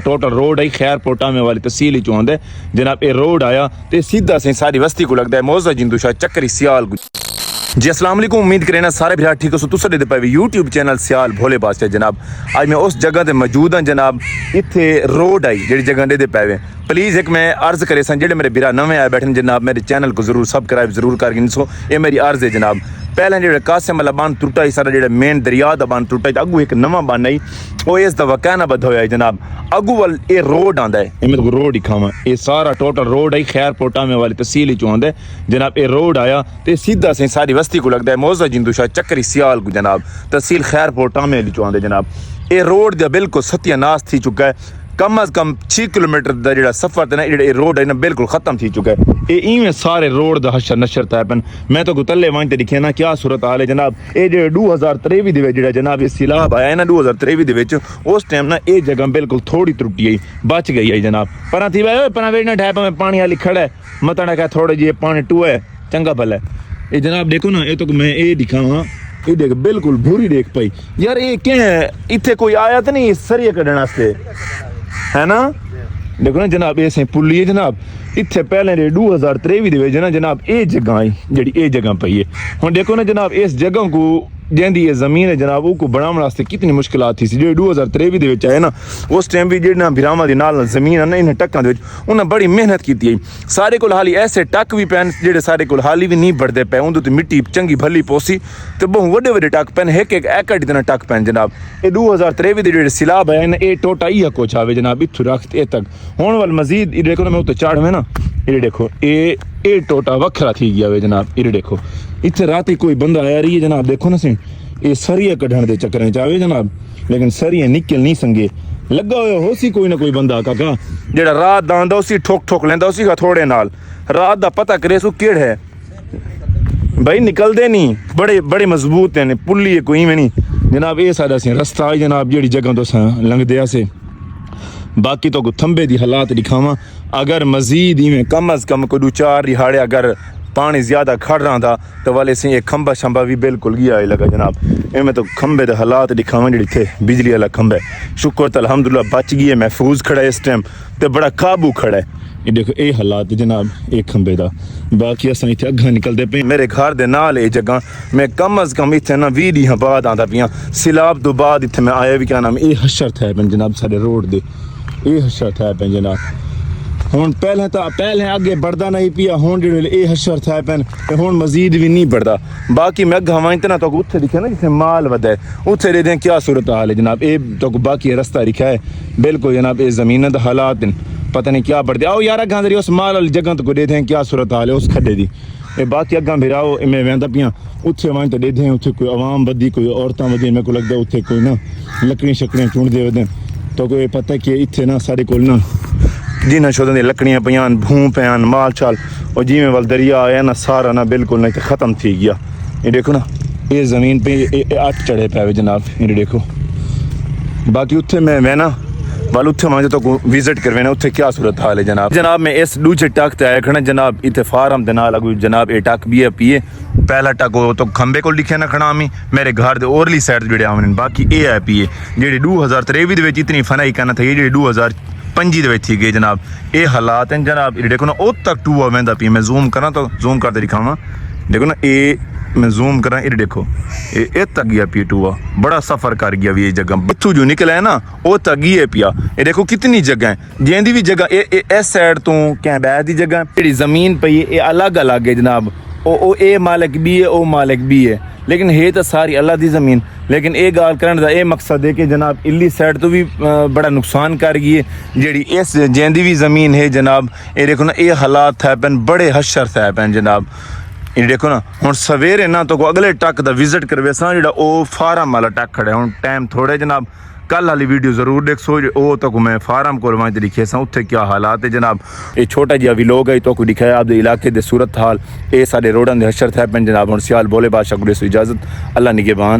Total road आई खैर पोटामे वाली तहसील ही चौंद है जनाब। ये रोड आया तो सीधा से सारी बस्ती को लगता है मौजा जिंदू शाह चक्करी सियाल जी अस्सलाम वालेकुम। उम्मीद करें ना सारे भरा ठीक हो। तुस दे पे यूट्यूब चैनल सियाल भोले बादशाह जनाब। आज मैं उस जगह ते मौजूद हाँ जनाब। इत्थे रोड आई जी जगह दे पे प्लीज़ एक मैं अर्ज़ करे सन जेडे मेरे बिरा नवे आए बैठे जनाब मेरे चैनल को जरूर सब्सक्राइब जरूर करके सो ये मेरी अर्ज़ है जनाब। पहले जो कासिम वाला बन टुटा ही सारा जो मेन दरिया का बन टुटा अगू एक नवा बन आई वो इस दफा कहना बद होया जनाब। अगू वाल ये रोड आंदा है ये मेरे को रोड ही खावा ये सारा टोटल रोड आई खैर पोटामे वाली तहसील ही चौंद है जनाब। ये रोड आया तो सीधा से सारी बस्ती को लगता है मौजा जिंदू शाह चक्करी सियाल को जनाब तहसील खैर पोटामे चौंद है जनाब। ये रोड का बिल्कुल सत्यानाश थी चुका है। कम अज कम 6 किलोमीटर का जो सफर था ना ये रोड है ना बिल्कुल खत्म थी चुका है। ये इवें सारे रोड का हशर नशर था पन मैं तो तले वहीं दिखे ना क्या सूरत हाल है जनाब। ये जो 2023 जो जनाब ये सैलाब आया है ना 2023 उस टाइम ना ये जगह बिल्कुल थोड़ी त्रुटी आई बच गई है जनाब। पर थी भाई पर वेना ठैप में पानी वाली खड़ा है मत क्या थोड़े जी पानी टू है चंगा भला है। ये जनाब देखो ना ये तो मैं ये दिखावा ये देख बिल्कुल भूरी देख पाई यार। ये क्या इतने कोई आया तो नहीं सरिया कढ़ने वास्ते है ना। देखो ना जनाब ये पुली है जनाब। इतने पहले 2023 ना जनाब ये जगह आई जी ये जगह पई है। हम देखो ना जनाब इस जगह को जैसी ये जमीन है जनाब वो बनाने वास्ते कितनी मुश्किल थी जो 2023 आए ना उस टाइम भी जो बिरावां दी नाल जमीन है ना इन टक्कां दे उन्हें बड़ी मेहनत की सारे को हाली ऐसे टक भी पैन जो सारे को हाली भी नहीं बढ़ते पे उन्हें तो मिट्टी चंगी भली पोसी तो बहु वड्डे वड्डे टक पैन एक एकड़ इतना टक पैन जनाब। ये 2023 जो सैलाब आया ना ये टोटा ही कुछ आवे जनाब इतों रख ए तक होने वाल मजीद ये देखो ना मैं उत्ते चढ़वे ना ये देखो ये टोटा वखरा थी गया वे जनाब। ये देखो इतने रात ही कोई बंदा आया रही है जनाब। देखो ना सी ये सरिया कढ़ने के चक्कर चाहे जनाब लेकिन सरिया निकल नहीं संगे लगा हुआ हो सी कोई ना कोई बंदा काका जेड़ा रात दा आंदा उसी ठोक ठोक लेंदा उसी का थोड़े नाल रात दा पता करे सो केड़ है भाई निकलदे नहीं बड़े बड़े मजबूत है पुली है कोई में नहीं जनाब। ये सारा सी रास्ता जनाब जी जगह तो लंघदे से बाकी तो थंबे दी हालात दिखावा अगर मजीद इवें कम अज कम कोई 2-4 रिहाड़े अगर पानी ज़्यादा खड़ रहा था तो वाले से एक खंबा शंबा भी बिल्कुल गया लगा जनाब। इवें तो खंबे के हालात दिखावा जी थे बिजली वाला खंबा है शुक्र तो अलहमदुलिल्लाह बच गई है महफूज खड़ा है इस टाइम तो बड़ा काबू खड़ा है। ये देखो ये हालात जनाब एक खंबे का बाकी अस इतने अग्गा निकलते पे मेरे घर के नाल ये जगह मैं कम अज कम इतने ना 20 दिन बाद आता पियाँ सैलाब तो बाद इतने मैं आया भी क्या नाम ये हशर था पेन जनाब सारे रोड दे ये हशर था पेन जनाब। हुण पहले आगे बढ़ता नहीं पिया हुण जो ये हशर था पेन हुण मजीद भी नहीं बढ़ता। बाकी मैं अग्गा वहीं ना तो उत्थे दिखे ना जिथे माल वधा है उत्थे देखते क्या सूरत हाल है जनाब। ये तो बाकी रास्ता लिखा है बिल्कुल जनाब ये जमीन का हालात पता नहीं क्या बढ़ते आओ यार अग्गा उस माल वाली जगह तो देखते हैं क्या सूरत हाल है उस खड्डे की। ये बाकी अग्गा फिर आओ मैं वहदा पियाँ उत्थे वहीं तो देखते हैं उत्थे कोई आवाम वधी कोई औरतां वधी मेरे को लगता है उत्थे कोई ना लकड़ियां शकड़ियां चुनते वधन तो कोई पता कि इतने ना सारे को ना जिन्हें शोधन दी लकड़ियां पियान भूं पियान माल चाल और जिमें वाल दरिया आया ना सारा ना बिल्कुल नहीं तो ख़त्म थी गया। ये देखो ना ये ज़मीन पे ये 8 चढ़े पे जनाब। ये देखो बाकी उत्थे मैं ना वाल उत्थे वहाँ तो विजिट करवे ना उत्थे क्या सूरत हाल है जनाब। जनाब मैं इस दूजे टक ते आया खड़ा जनाब इतने फार्म के नाल अगू जनाब ये टक भी है पिए पहला टक हो तो खंबे को लिखे ना खड़ा मी मेरे घर के ओरली साइड जुड़े आवन बाकी ये है पिए जी 2023 इतनी फनाई करना था ये जी 2025 थी गई जनाब। ये हालात हैं जनाब। ये देखो ना उत तक टूआ वहदा पी मैं जूम करा तो जूम करते दिखावा देखो ना ये मैं जूम करा ये देखो ये तक गया पी टूआ बड़ा सफर कर गया भी ये जगह इतों जो निकला है ना वो तक गई पिया। ये देखो कितनी जगह है जिंदी भी जगह इस साइड तो क्या बैद की जगह जी जमीन पई ये अलग अलग है जनाब। ओ ए मालिक भी है ओ मालिक भी है लेकिन है तो सारी अल्लाह की ज़मीन लेकिन ये गाल करने का ये मकसद है कि जनाब इली साइड तो भी बड़ा नुकसान कर गई है जी इस जैंदी भी ज़मीन है जनाब। ये देखो ना ये हालात है पैन बड़े हशर है पैन जनाब। ये देखो ना हुण सवेरे ना तो अगले टक का विजिट करवे सा जो फार्म वाला टक खड़ा है। टाइम थोड़े जनाब कल वाली वीडियो जरूर देखो वो तो मैं फार्म को वहीं दिखे सा उत्थे क्या हालात है जनाब। ये छोटा जिहा भी लोग है तो दिखाया आपके इलाके के सूरत हाल ये सारे रोडों के हशर थे पेन जनाब। हुण सियाल भोले बादशाह को इजाज़त अल्लाह निगहबान।